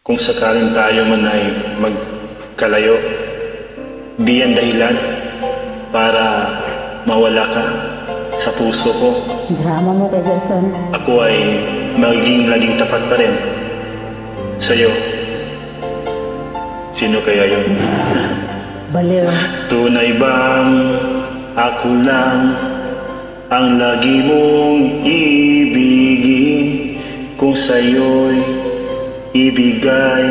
Kung sakaling tayo man ay magkalayo, di yan dahilan para mawala ka sa puso ko. Drama mo kay Jason. Ako ay magiging laging tapat pa rin sa'yo. Sino kaya yun? Baliw. Tunay bang ako lang ang lagi mong ibigin? Kung sa'yo'y ibigay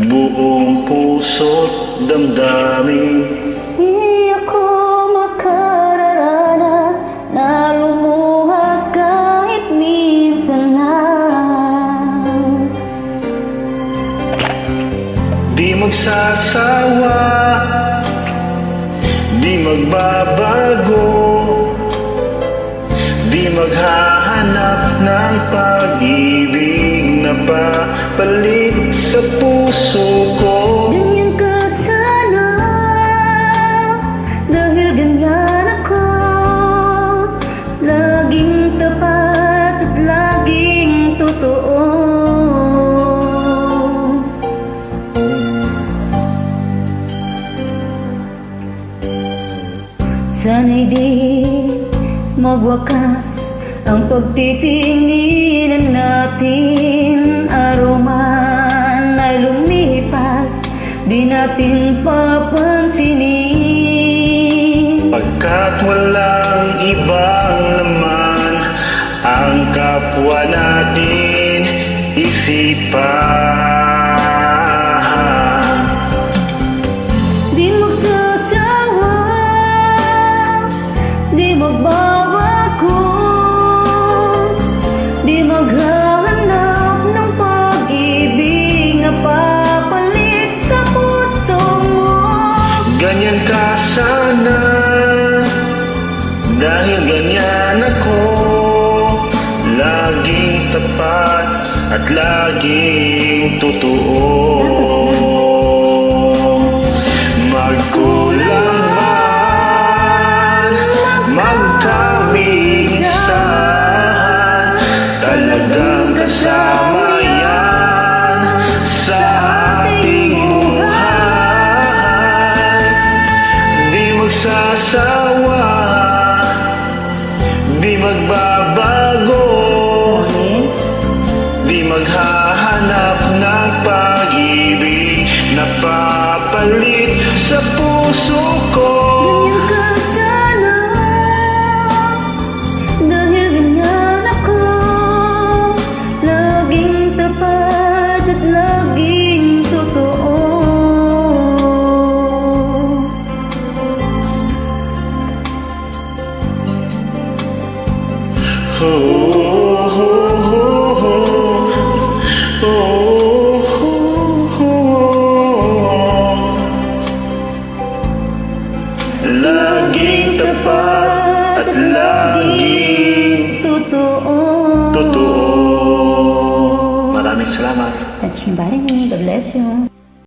buong puso't damdamin. Di ako makararanas na lumuha kahit minsan lang. Di magsasawa, di magbabago, di maghahanap ng pag-ibig na papalit sa puso ko. Ganyan ka sana, dahil ganyan ako, laging tapat at laging totoo. Sana'y di magwakas ang pagtitinginan natin. Araw man ay lumipas, di natin papansinin. Pagkat walang ibang laman ang kapwa natin isipan. Di magsasawa, di magbabago, di maghahanap ng pag-ibig na papalit sa puso mo. Ganyan ka sana, dahil ganyan ako, laging tapat at laging totoo. Magkulang man, magkaminsan, talagang kasama yan sa ating buhay. Di magsasawa, di magbabago, di maghahanap ng pag-ibig na papalit sa puso ko. Ganyan ka sana, dahil ganyan ako, laging tapat at laging totoo. Oh, oh, oh, oh, oh, oh. Laging tapat at laging totoo. totoo. Maraming salamat. Thanks for inviting me. God bless you.